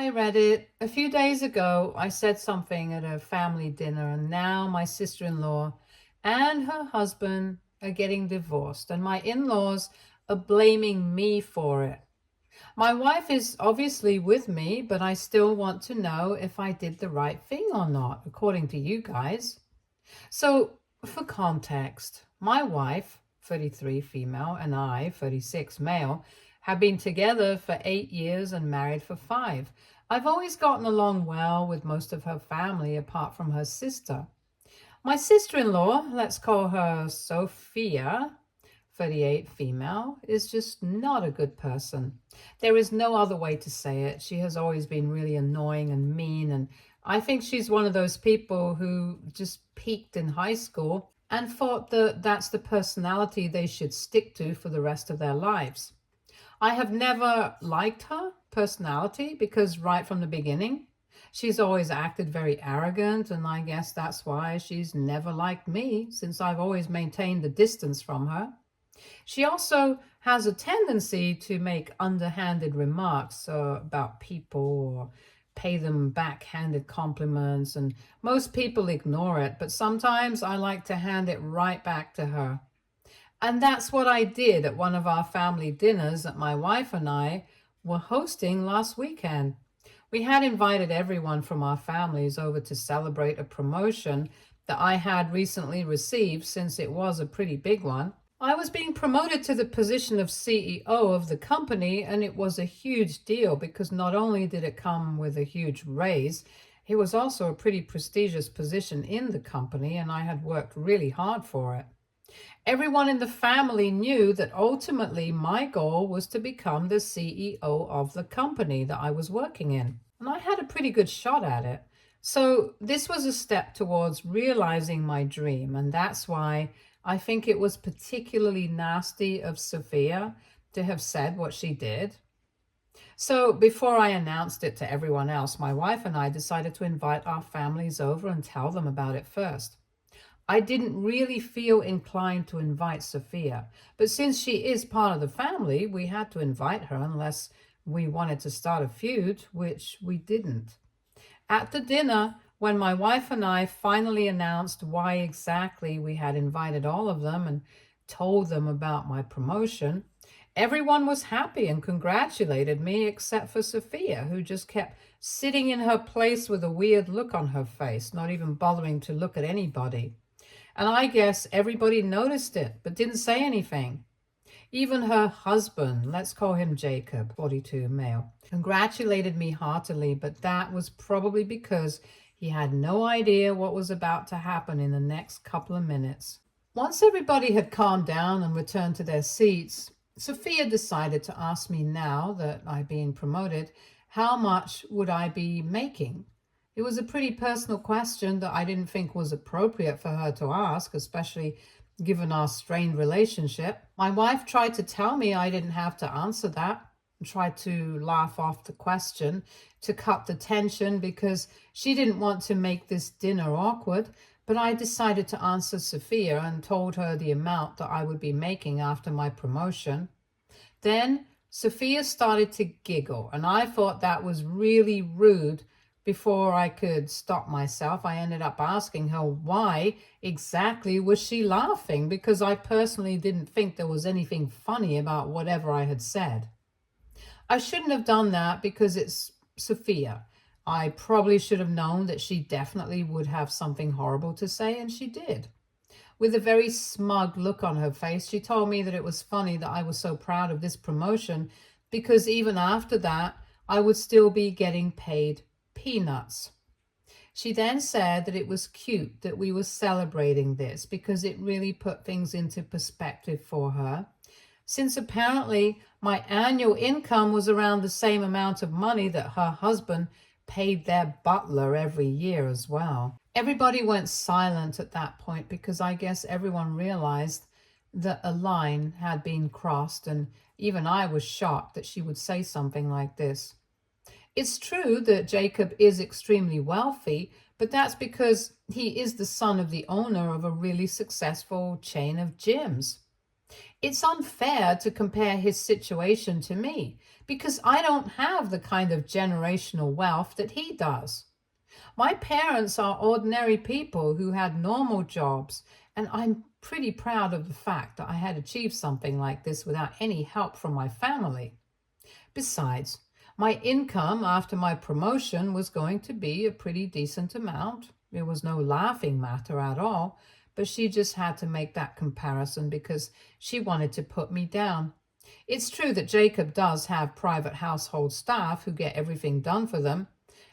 Hi, Reddit. A few days ago, I said something at a family dinner, and now my sister-in-law and her husband are getting divorced, and my in-laws are blaming me for it. My wife is obviously with me, but I still want to know if I did the right thing or not, according to you guys. So, for context, my wife, 33 female, and I, 36 male, have been together for 8 years and married for 5. I've always gotten along well with most of her family apart from her sister. My sister-in-law, let's call her Sophia, 38 female, is just not a good person. There is no other way to say it. She has always been really annoying and mean, and I think she's one of those people who just peaked in high school and thought that that's the personality they should stick to for the rest of their lives. I have never liked her personality because right from the beginning, she's always acted very arrogant, and I guess that's why she's never liked me, since I've always maintained a distance from her. She also has a tendency to make underhanded remarks about people or pay them backhanded compliments, and most people ignore it, but sometimes I like to hand it right back to her. And that's what I did at one of our family dinners that my wife and I were hosting last weekend. We had invited everyone from our families over to celebrate a promotion that I had recently received, since it was a pretty big one. I was being promoted to the position of CEO of the company, and it was a huge deal because not only did it come with a huge raise, it was also a pretty prestigious position in the company, and I had worked really hard for it. Everyone in the family knew that ultimately my goal was to become the CEO of the company that I was working in, and I had a pretty good shot at it. So this was a step towards realizing my dream, and that's why I think it was particularly nasty of Sophia to have said what she did. So before I announced it to everyone else, my wife and I decided to invite our families over and tell them about it first. I didn't really feel inclined to invite Sophia, but since she is part of the family, we had to invite her unless we wanted to start a feud, which we didn't. At the dinner, when my wife and I finally announced why exactly we had invited all of them and told them about my promotion, everyone was happy and congratulated me except for Sophia, who just kept sitting in her place with a weird look on her face, not even bothering to look at anybody. And I guess everybody noticed it, but didn't say anything. Even her husband, let's call him Jacob, 42 male, congratulated me heartily, but that was probably because he had no idea what was about to happen in the next couple of minutes. Once everybody had calmed down and returned to their seats, Sophia decided to ask me, now that I'd been promoted, how much would I be making? It was a pretty personal question that I didn't think was appropriate for her to ask, especially given our strained relationship. My wife tried to tell me I didn't have to answer that, and tried to laugh off the question to cut the tension because she didn't want to make this dinner awkward, but I decided to answer Sophia and told her the amount that I would be making after my promotion. Then Sophia started to giggle, and I thought that was really rude. Before I could stop myself, I ended up asking her why exactly was she laughing, because I personally didn't think there was anything funny about whatever I had said. I shouldn't have done that because it's Sophia. I probably should have known that she definitely would have something horrible to say, and she did. With a very smug look on her face, she told me that it was funny that I was so proud of this promotion because even after that, I would still be getting paid peanuts. She then said that it was cute that we were celebrating this because it really put things into perspective for her, since apparently my annual income was around the same amount of money that her husband paid their butler every year as well. Everybody went silent at that point because I guess everyone realized that a line had been crossed, and even I was shocked that she would say something like this. It's true that Jacob is extremely wealthy, but that's because he is the son of the owner of a really successful chain of gyms. It's unfair to compare his situation to me because I don't have the kind of generational wealth that he does. My parents are ordinary people who had normal jobs, and I'm pretty proud of the fact that I had achieved something like this without any help from my family. Besides, my income after my promotion was going to be a pretty decent amount. It was no laughing matter at all, but she just had to make that comparison because she wanted to put me down. It's true that Jacob does have private household staff who get everything done for them,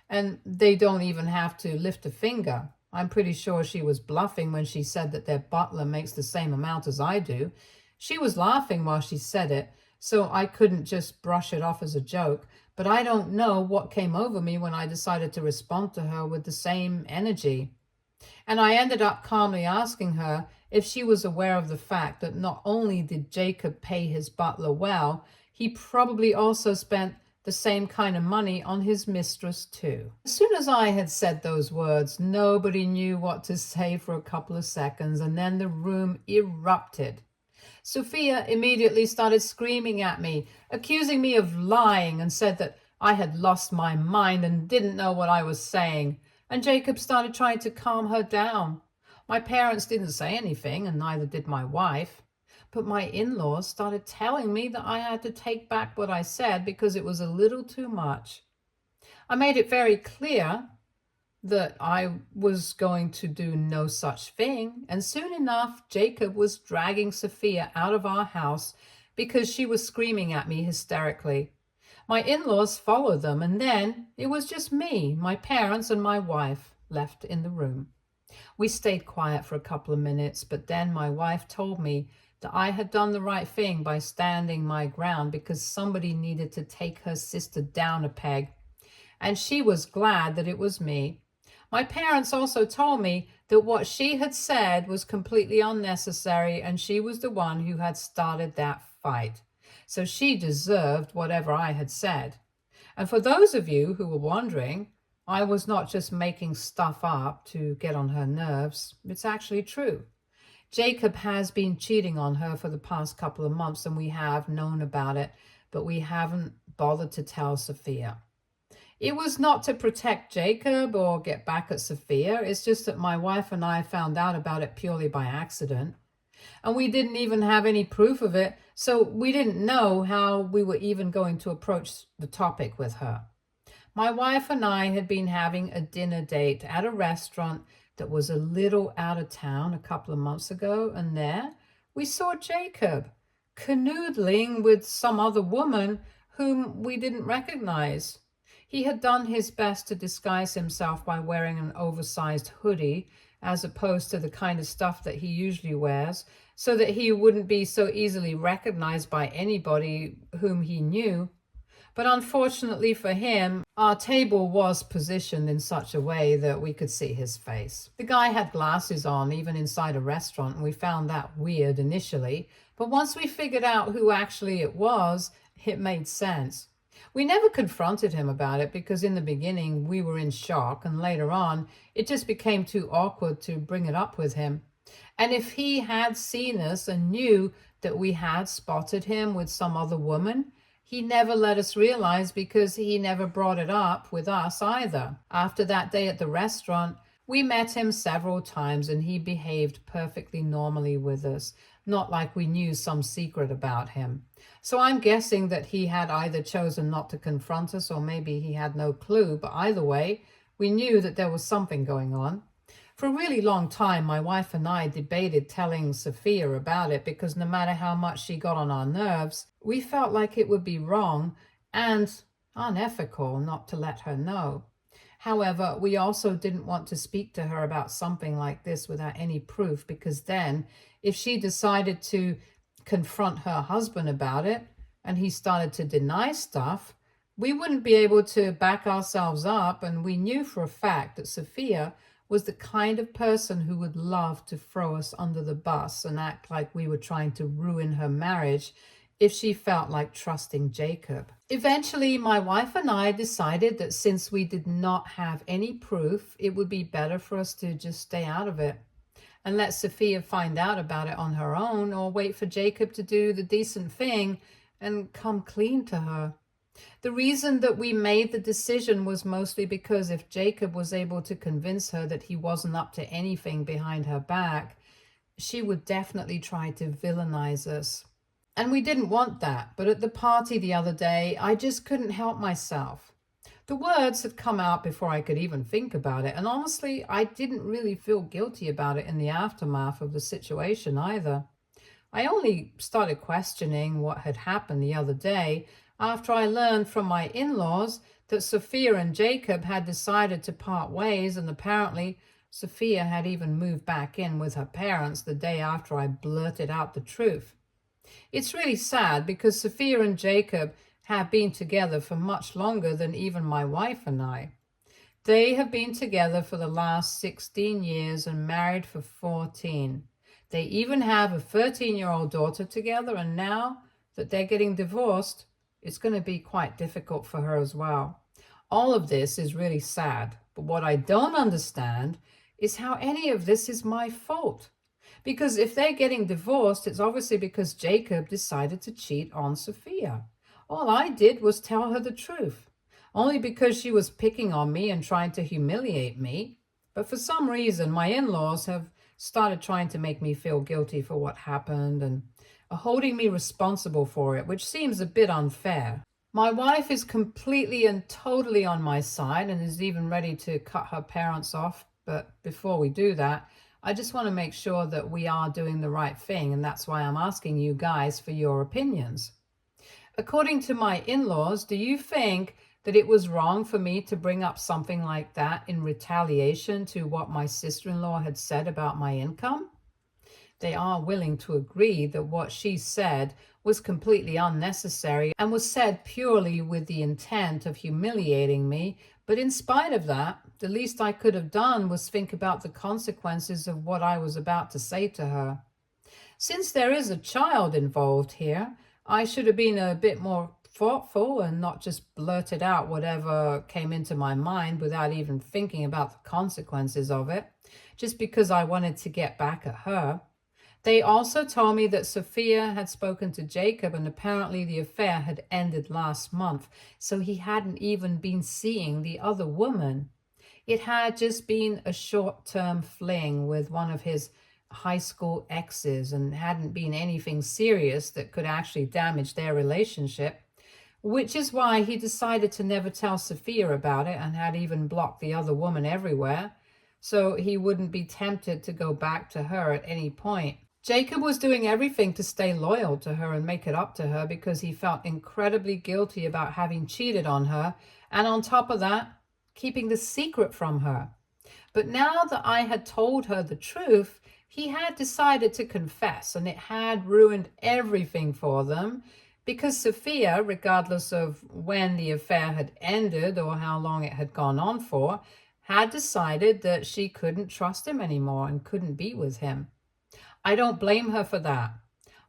and they don't even have to lift a finger. I'm pretty sure she was bluffing when she said that their butler makes the same amount as I do. She was laughing while she said it, so I couldn't just brush it off as a joke, but I don't know what came over me when I decided to respond to her with the same energy. And I ended up calmly asking her if she was aware of the fact that not only did Jacob pay his butler well, he probably also spent the same kind of money on his mistress too. As soon as I had said those words, nobody knew what to say for a couple of seconds, and then the room erupted. Sophia immediately started screaming at me, accusing me of lying, and said that I had lost my mind and didn't know what I was saying. And Jacob started trying to calm her down. My parents didn't say anything, and neither did my wife. But my in-laws started telling me that I had to take back what I said because it was a little too much. I made it very clear that I was going to do no such thing, and soon enough Jacob was dragging Sophia out of our house because she was screaming at me hysterically. My in-laws followed them, and then it was just me, my parents, and my wife left in the room. We stayed quiet for a couple of minutes, but then my wife told me that I had done the right thing by standing my ground because somebody needed to take her sister down a peg, and she was glad that it was me. My parents also told me that what she had said was completely unnecessary, and she was the one who had started that fight. So she deserved whatever I had said. And for those of you who were wondering, I was not just making stuff up to get on her nerves. It's actually true. Jacob has been cheating on her for the past couple of months, and we have known about it, but we haven't bothered to tell Sophia. It was not to protect Jacob or get back at Sophia. It's just that my wife and I found out about it purely by accident. And we didn't even have any proof of it, so we didn't know how we were even going to approach the topic with her. My wife and I had been having a dinner date at a restaurant that was a little out of town a couple of months ago, and there we saw Jacob canoodling with some other woman whom we didn't recognize. He had done his best to disguise himself by wearing an oversized hoodie as opposed to the kind of stuff that he usually wears, so that he wouldn't be so easily recognized by anybody whom he knew. But unfortunately for him, our table was positioned in such a way that we could see his face. The guy had glasses on even inside a restaurant, and we found that weird initially, but once we figured out who actually it was, it made sense. We never confronted him about it because in the beginning we were in shock, and later on it just became too awkward to bring it up with him. And if he had seen us and knew that we had spotted him with some other woman, he never let us realize because he never brought it up with us either. After that day at the restaurant, we met him several times and he behaved perfectly normally with us, not like we knew some secret about him. So I'm guessing that he had either chosen not to confront us or maybe he had no clue, but either way, we knew that there was something going on. For a really long time, my wife and I debated telling Sophia about it because no matter how much she got on our nerves, we felt like it would be wrong and unethical not to let her know. However, we also didn't want to speak to her about something like this without any proof, because then if she decided to confront her husband about it and he started to deny stuff, we wouldn't be able to back ourselves up. And we knew for a fact that Sophia was the kind of person who would love to throw us under the bus and act like we were trying to ruin her marriage if she felt like trusting Jacob. Eventually, my wife and I decided that since we did not have any proof, it would be better for us to just stay out of it. and let Sophia find out about it on her own, or wait for Jacob to do the decent thing and come clean to her. The reason that we made the decision was mostly because if Jacob was able to convince her that he wasn't up to anything behind her back, she would definitely try to villainize us. And we didn't want that, but at the party the other day, I just couldn't help myself. The words had come out before I could even think about it, and honestly, I didn't really feel guilty about it in the aftermath of the situation either. I only started questioning what had happened the other day after I learned from my in-laws that Sophia and Jacob had decided to part ways, and apparently Sophia had even moved back in with her parents the day after I blurted out the truth. It's really sad because Sophia and Jacob have been together for much longer than even my wife and I. They have been together for the last 16 years and married for 14. They even have a 13-year-old daughter together, and now that they're getting divorced, it's going to be quite difficult for her as well. All of this is really sad, but what I don't understand is how any of this is my fault. Because if they're getting divorced, it's obviously because Jacob decided to cheat on Sophia. All I did was tell her the truth, only because she was picking on me and trying to humiliate me. But for some reason, my in-laws have started trying to make me feel guilty for what happened and are holding me responsible for it, which seems a bit unfair. My wife is completely and totally on my side and is even ready to cut her parents off. But before we do that, I just want to make sure that we are doing the right thing, and that's why I'm asking you guys for your opinions. According to my in-laws, do you think that it was wrong for me to bring up something like that in retaliation to what my sister-in-law had said about my income? They are willing to agree that what she said was completely unnecessary and was said purely with the intent of humiliating me. But in spite of that, the least I could have done was think about the consequences of what I was about to say to her. Since there is a child involved here, I should have been a bit more thoughtful and not just blurted out whatever came into my mind without even thinking about the consequences of it, just because I wanted to get back at her. They also told me that Sophia had spoken to Jacob, and apparently the affair had ended last month, so he hadn't even been seeing the other woman. It had just been a short-term fling with one of his high school exes and hadn't been anything serious that could actually damage their relationship, which is why he decided to never tell Sophia about it and had even blocked the other woman everywhere, so he wouldn't be tempted to go back to her at any point. Jacob was doing everything to stay loyal to her and make it up to her because he felt incredibly guilty about having cheated on her, and on top of that, keeping the secret from her. But now that I had told her the truth, he had decided to confess, and it had ruined everything for them because Sophia, regardless of when the affair had ended or how long it had gone on for, had decided that she couldn't trust him anymore and couldn't be with him. I don't blame her for that.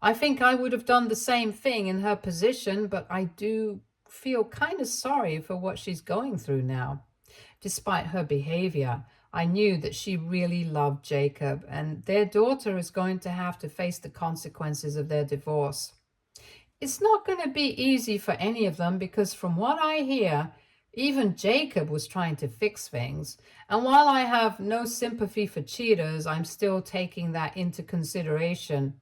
I think I would have done the same thing in her position, but I do feel kind of sorry for what she's going through now. Despite her behavior, I knew that she really loved Jacob, and their daughter is going to have to face the consequences of their divorce. It's not going to be easy for any of them because from what I hear, even Jacob was trying to fix things. And while I have no sympathy for cheaters, I'm still taking that into consideration.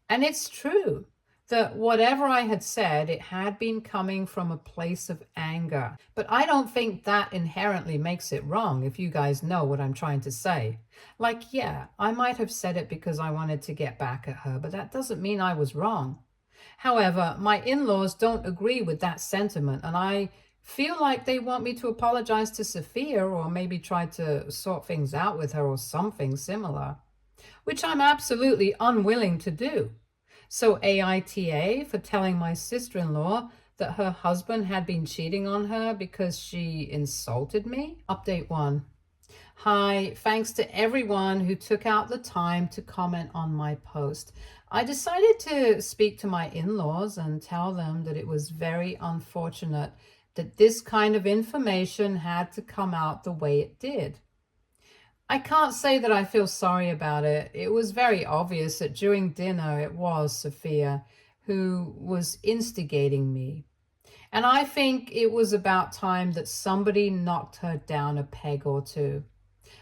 And it's true that whatever I had said, it had been coming from a place of anger. But I don't think that inherently makes it wrong, if you guys know what I'm trying to say. Like, yeah, I might have said it because I wanted to get back at her, but that doesn't mean I was wrong. However, my in-laws don't agree with that sentiment, and I feel like they want me to apologize to Sophia or maybe try to sort things out with her or something similar, which I'm absolutely unwilling to do. So AITA for telling my sister-in-law that her husband had been cheating on her because she insulted me. Update 1. Hi, thanks to everyone who took out the time to comment on my post. I decided to speak to my in-laws and tell them that it was very unfortunate that this kind of information had to come out the way it did. I can't say that I feel sorry about it. It was very obvious that during dinner it was Sophia who was instigating me. And I think it was about time that somebody knocked her down a peg or two.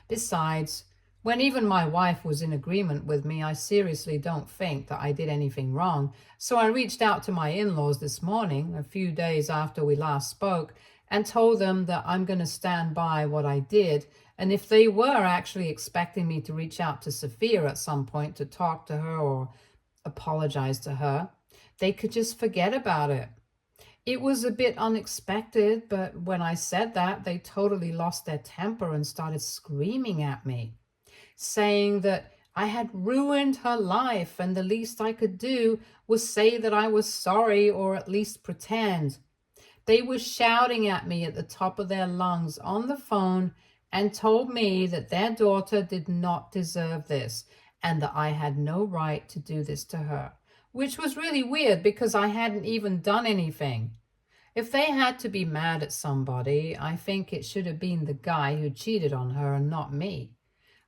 Besides, when even my wife was in agreement with me, I seriously don't think that I did anything wrong. So I reached out to my in-laws this morning, a few days after we last spoke, and told them that I'm going to stand by what I did. And if they were actually expecting me to reach out to Sophia at some point to talk to her or apologize to her, they could just forget about it. It was a bit unexpected, but when I said that, they totally lost their temper and started screaming at me, saying that I had ruined her life and the least I could do was say that I was sorry or at least pretend. They were shouting at me at the top of their lungs on the phone and told me that their daughter did not deserve this and that I had no right to do this to her, which was really weird because I hadn't even done anything. If they had to be mad at somebody, I think it should have been the guy who cheated on her and not me.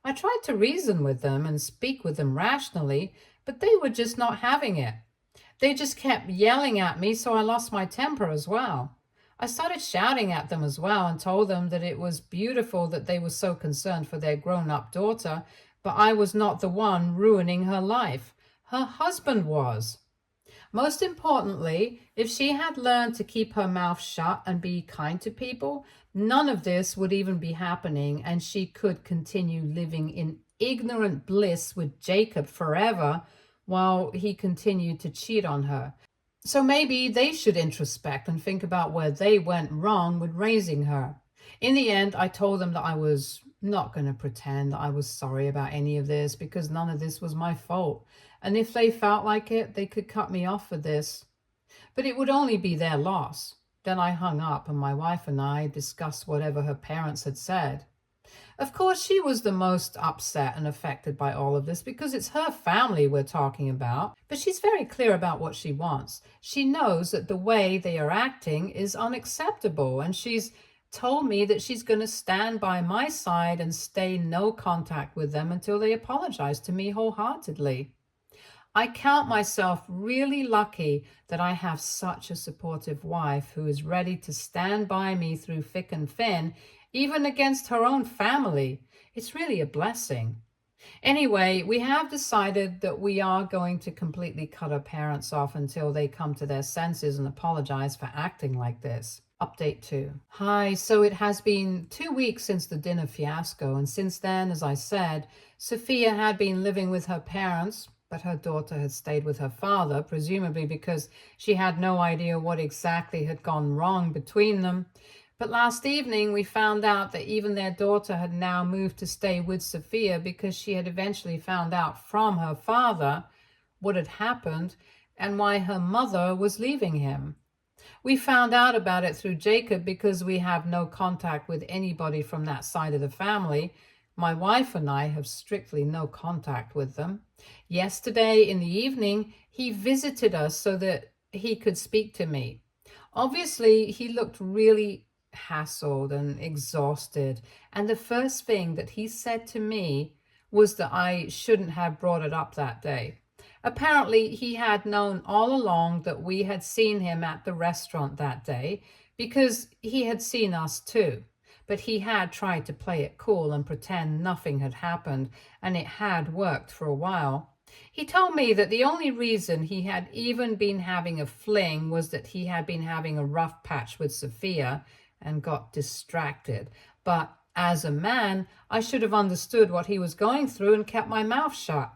I tried to reason with them and speak with them rationally, but they were just not having it. They just kept yelling at me, so I lost my temper as well. I started shouting at them as well and told them that it was beautiful that they were so concerned for their grown-up daughter, but I was not the one ruining her life. Her husband was. Most importantly, if she had learned to keep her mouth shut and be kind to people, none of this would even be happening, and she could continue living in ignorant bliss with Jacob forever while he continued to cheat on her. So maybe they should introspect and think about where they went wrong with raising her. In the end, I told them that I was not going to pretend that I was sorry about any of this because none of this was my fault. And if they felt like it, they could cut me off for this. But it would only be their loss. Then I hung up and my wife and I discussed whatever her parents had said. Of course, she was the most upset and affected by all of this because it's her family we're talking about, but she's very clear about what she wants. She knows that the way they are acting is unacceptable, and she's told me that she's going to stand by my side and stay no contact with them until they apologize to me wholeheartedly. I count myself really lucky that I have such a supportive wife who is ready to stand by me through thick and thin, even against her own family. It's really a blessing. Anyway, we have decided that we are going to completely cut our parents off until they come to their senses and apologize for acting like this. Update 2. Hi, so it has been 2 weeks since the dinner fiasco, and since then, as I said, Sophia had been living with her parents, but her daughter had stayed with her father, presumably because she had no idea what exactly had gone wrong between them. But last evening, we found out that even their daughter had now moved to stay with Sophia because she had eventually found out from her father what had happened and why her mother was leaving him. We found out about it through Jacob because we have no contact with anybody from that side of the family. My wife and I have strictly no contact with them. Yesterday in the evening, he visited us so that he could speak to me. Obviously, he looked really hassled and exhausted, and the first thing that he said to me was that I shouldn't have brought it up that day. Apparently, he had known all along that we had seen him at the restaurant that day because he had seen us too. But he had tried to play it cool and pretend nothing had happened, and it had worked for a while. He told me that the only reason he had even been having a fling was that he had been having a rough patch with Sophia and got distracted. But as a man, I should have understood what he was going through and kept my mouth shut.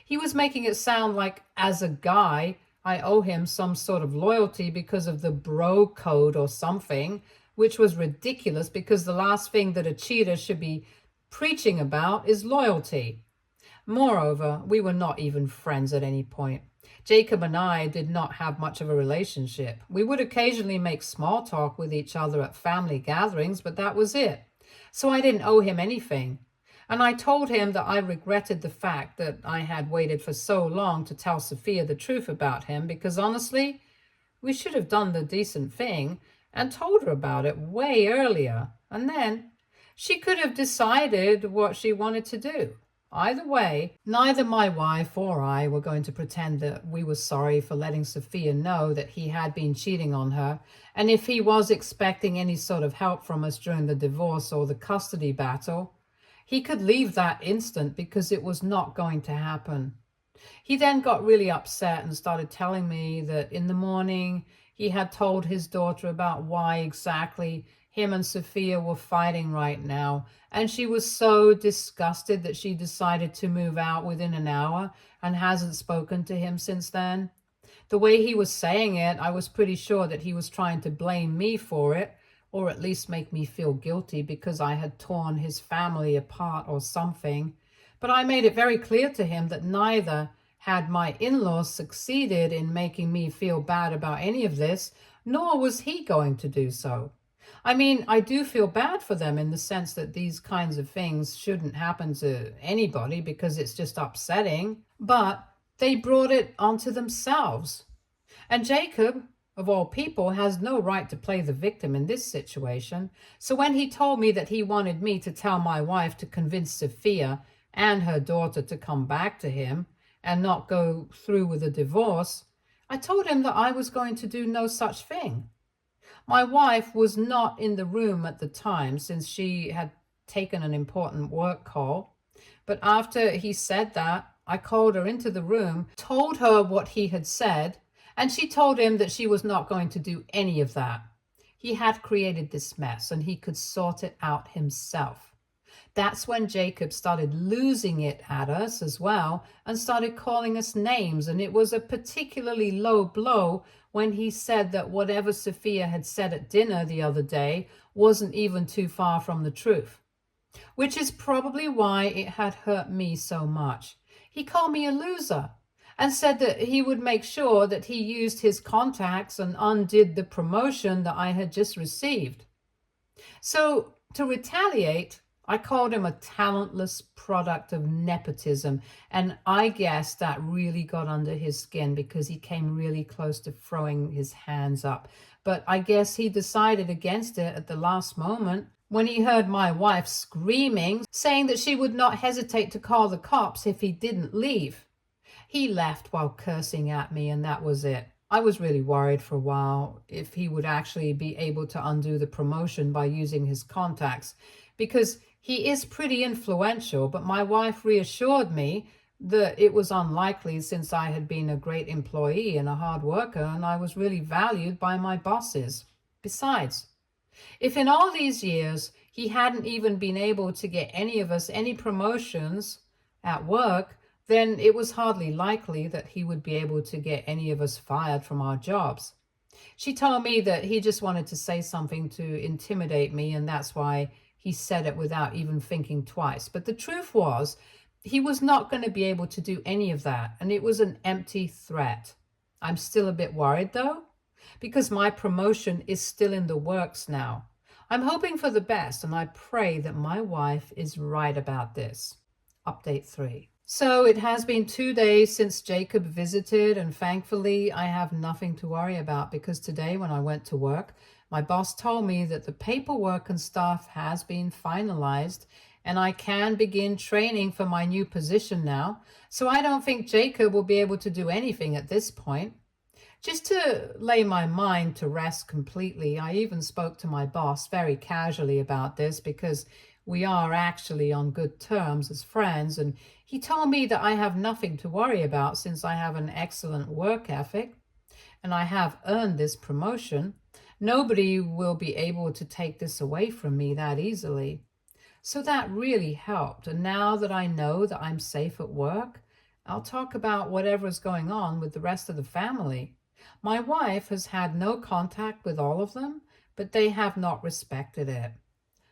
He was making it sound like, as a guy, I owe him some sort of loyalty because of the bro code or something, which was ridiculous because the last thing that a cheater should be preaching about is loyalty. Moreover, we were not even friends at any point. Jacob and I did not have much of a relationship. We would occasionally make small talk with each other at family gatherings, but that was it. So I didn't owe him anything. And I told him that I regretted the fact that I had waited for so long to tell Sophia the truth about him because honestly, we should have done the decent thing and told her about it way earlier. And then She could have decided what she wanted to do. Either way, neither my wife or I were going to pretend that we were sorry for letting Sophia know that he had been cheating on her, and if he was expecting any sort of help from us during the divorce or the custody battle, he could leave that instant because it was not going to happen. He then got really upset and started telling me that in the morning he had told his daughter about why exactly him and Sophia were fighting right now, and she was so disgusted that she decided to move out within an hour and hasn't spoken to him since then. The way he was saying it, I was pretty sure that he was trying to blame me for it, or at least make me feel guilty because I had torn his family apart or something. But I made it very clear to him that neither had my in-laws succeeded in making me feel bad about any of this, nor was he going to do so. I mean, I do feel bad for them in the sense that these kinds of things shouldn't happen to anybody because it's just upsetting, but they brought it onto themselves. And Jacob, of all people, has no right to play the victim in this situation. So when he told me that he wanted me to tell my wife to convince Sophia and her daughter to come back to him and not go through with a divorce, I told him that I was going to do no such thing. My wife was not in the room at the time since she had taken an important work call. But after he said that, I called her into the room, told her what he had said, and she told him that she was not going to do any of that. He had created this mess and he could sort it out himself. That's when Jacob started losing it at us as well and started calling us names. And it was a particularly low blow when he said that whatever Sophia had said at dinner the other day wasn't even too far from the truth, which is probably why it had hurt me so much. He called me a loser and said that he would make sure that he used his contacts and undid the promotion that I had just received. So to retaliate, I called him a talentless product of nepotism, and I guess that really got under his skin because he came really close to throwing his hands up. But I guess he decided against it at the last moment when he heard my wife screaming, saying that she would not hesitate to call the cops if he didn't leave. He left while cursing at me, and that was it. I was really worried for a while if he would actually be able to undo the promotion by using his contacts, because he is pretty influential, but my wife reassured me that it was unlikely since I had been a great employee and a hard worker, and I was really valued by my bosses. Besides, if in all these years he hadn't even been able to get any of us any promotions at work, then it was hardly likely that he would be able to get any of us fired from our jobs. She told me that he just wanted to say something to intimidate me, and that's why he said it without even thinking twice. But the truth was, he was not going to be able to do any of that, and it was an empty threat. I'm still a bit worried, though, because my promotion is still in the works now. I'm hoping for the best, and I pray that my wife is right about this. Update 3. So it has been 2 days since Jacob visited, and thankfully I have nothing to worry about because today when I went to work, my boss told me that the paperwork and stuff has been finalized and I can begin training for my new position now. So I don't think Jacob will be able to do anything at this point. Just to lay my mind to rest completely, I even spoke to my boss very casually about this because we are actually on good terms as friends, and he told me that I have nothing to worry about since I have an excellent work ethic and I have earned this promotion. Nobody will be able to take this away from me that easily. So that really helped, and now that I know that I'm safe at work, I'll talk about whatever is going on with the rest of the family. My wife has had no contact with all of them, but they have not respected it.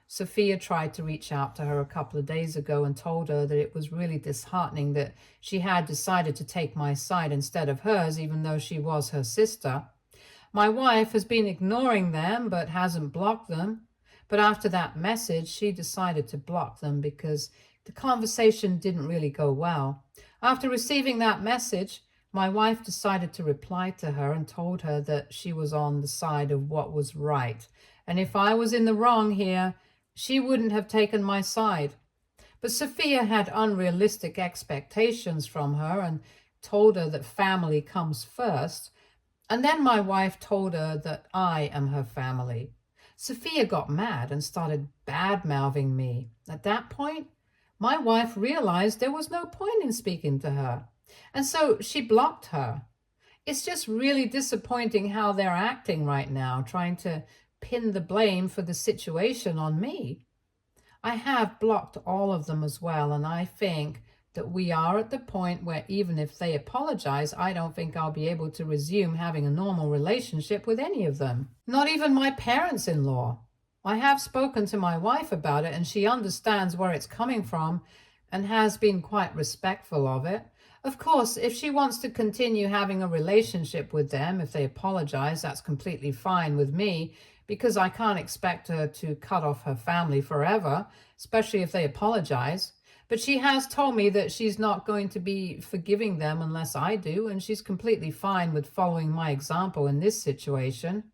Sophia tried to reach out to her a couple of days ago and told her that it was really disheartening that she had decided to take my side instead of hers, even though she was her sister. My wife has been ignoring them but hasn't blocked them. But after that message, she decided to block them because the conversation didn't really go well. After receiving that message, my wife decided to reply to her and told her that she was on the side of what was right. And if I was in the wrong here, she wouldn't have taken my side. But Sophia had unrealistic expectations from her and told her that family comes first. And then my wife told her that I am her family. Sophia got mad and started bad-mouthing me. At that point, my wife realized there was no point in speaking to her, and so she blocked her. It's just really disappointing how they're acting right now, trying to pin the blame for the situation on me. I have blocked all of them as well, and I think that we are at the point where even if they apologize, I don't think I'll be able to resume having a normal relationship with any of them. Not even my parents-in-law. I have spoken to my wife about it, and she understands where it's coming from and has been quite respectful of it. Of course, if she wants to continue having a relationship with them, if they apologize, that's completely fine with me, because I can't expect her to cut off her family forever, especially if they apologize. But she has told me that she's not going to be forgiving them unless I do, and she's completely fine with following my example in this situation,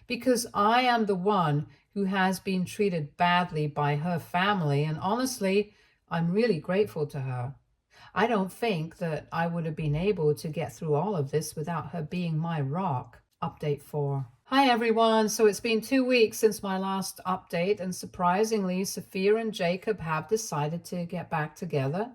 because I am the one who has been treated badly by her family, and honestly, I'm really grateful to her. I don't think that I would have been able to get through all of this without her being my rock. Update 4. Hi everyone, so it's been 2 weeks since my last update, and surprisingly, Sophia and Jacob have decided to get back together.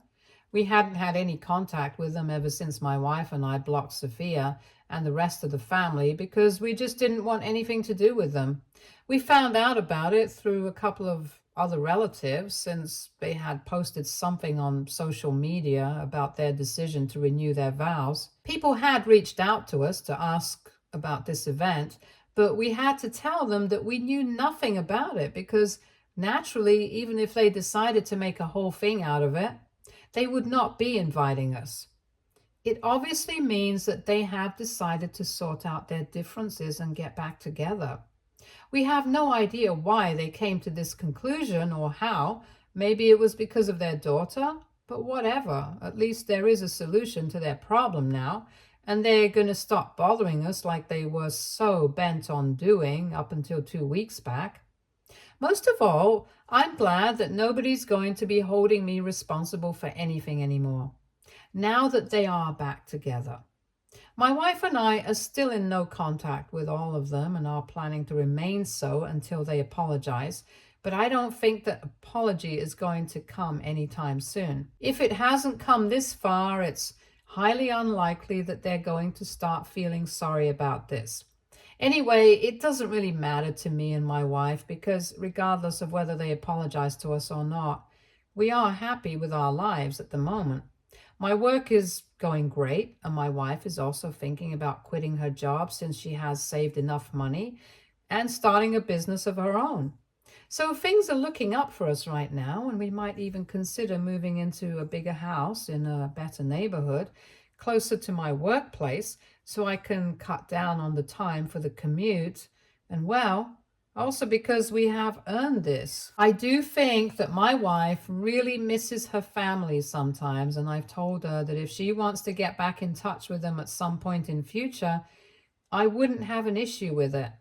We hadn't had any contact with them ever since my wife and I blocked Sophia and the rest of the family because we just didn't want anything to do with them. We found out about it through a couple of other relatives, since they had posted something on social media about their decision to renew their vows. People had reached out to us to ask about this event, but we had to tell them that we knew nothing about it because naturally, even if they decided to make a whole thing out of it, they would not be inviting us. It obviously means that they have decided to sort out their differences and get back together. We have no idea why they came to this conclusion or how. Maybe it was because of their daughter, but whatever. At least there is a solution to their problem now, and they're going to stop bothering us like they were so bent on doing up until 2 weeks back. Most of all, I'm glad that nobody's going to be holding me responsible for anything anymore, now that they are back together. My wife and I are still in no contact with all of them and are planning to remain so until they apologize, but I don't think that apology is going to come anytime soon. If it hasn't come this far, it's highly unlikely that they're going to start feeling sorry about this. Anyway, it doesn't really matter to me and my wife because regardless of whether they apologize to us or not, we are happy with our lives at the moment. My work is going great, and my wife is also thinking about quitting her job since she has saved enough money and starting a business of her own. So things are looking up for us right now, and we might even consider moving into a bigger house in a better neighborhood, closer to my workplace, so I can cut down on the time for the commute. And well, also because we have earned this. I do think that my wife really misses her family sometimes, and I've told her that if she wants to get back in touch with them at some point in future, I wouldn't have an issue with it.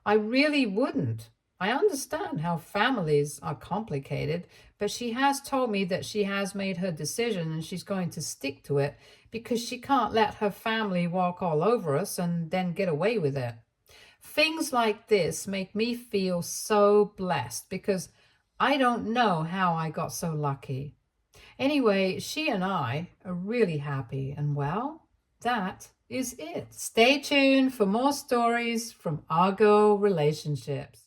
I really wouldn't. I understand how families are complicated, but she has told me that she has made her decision and she's going to stick to it because she can't let her family walk all over us and then get away with it. Things like this make me feel so blessed because I don't know how I got so lucky. Anyway, she and I are really happy, and well, that is it. Stay tuned for more stories from Argo Relationships.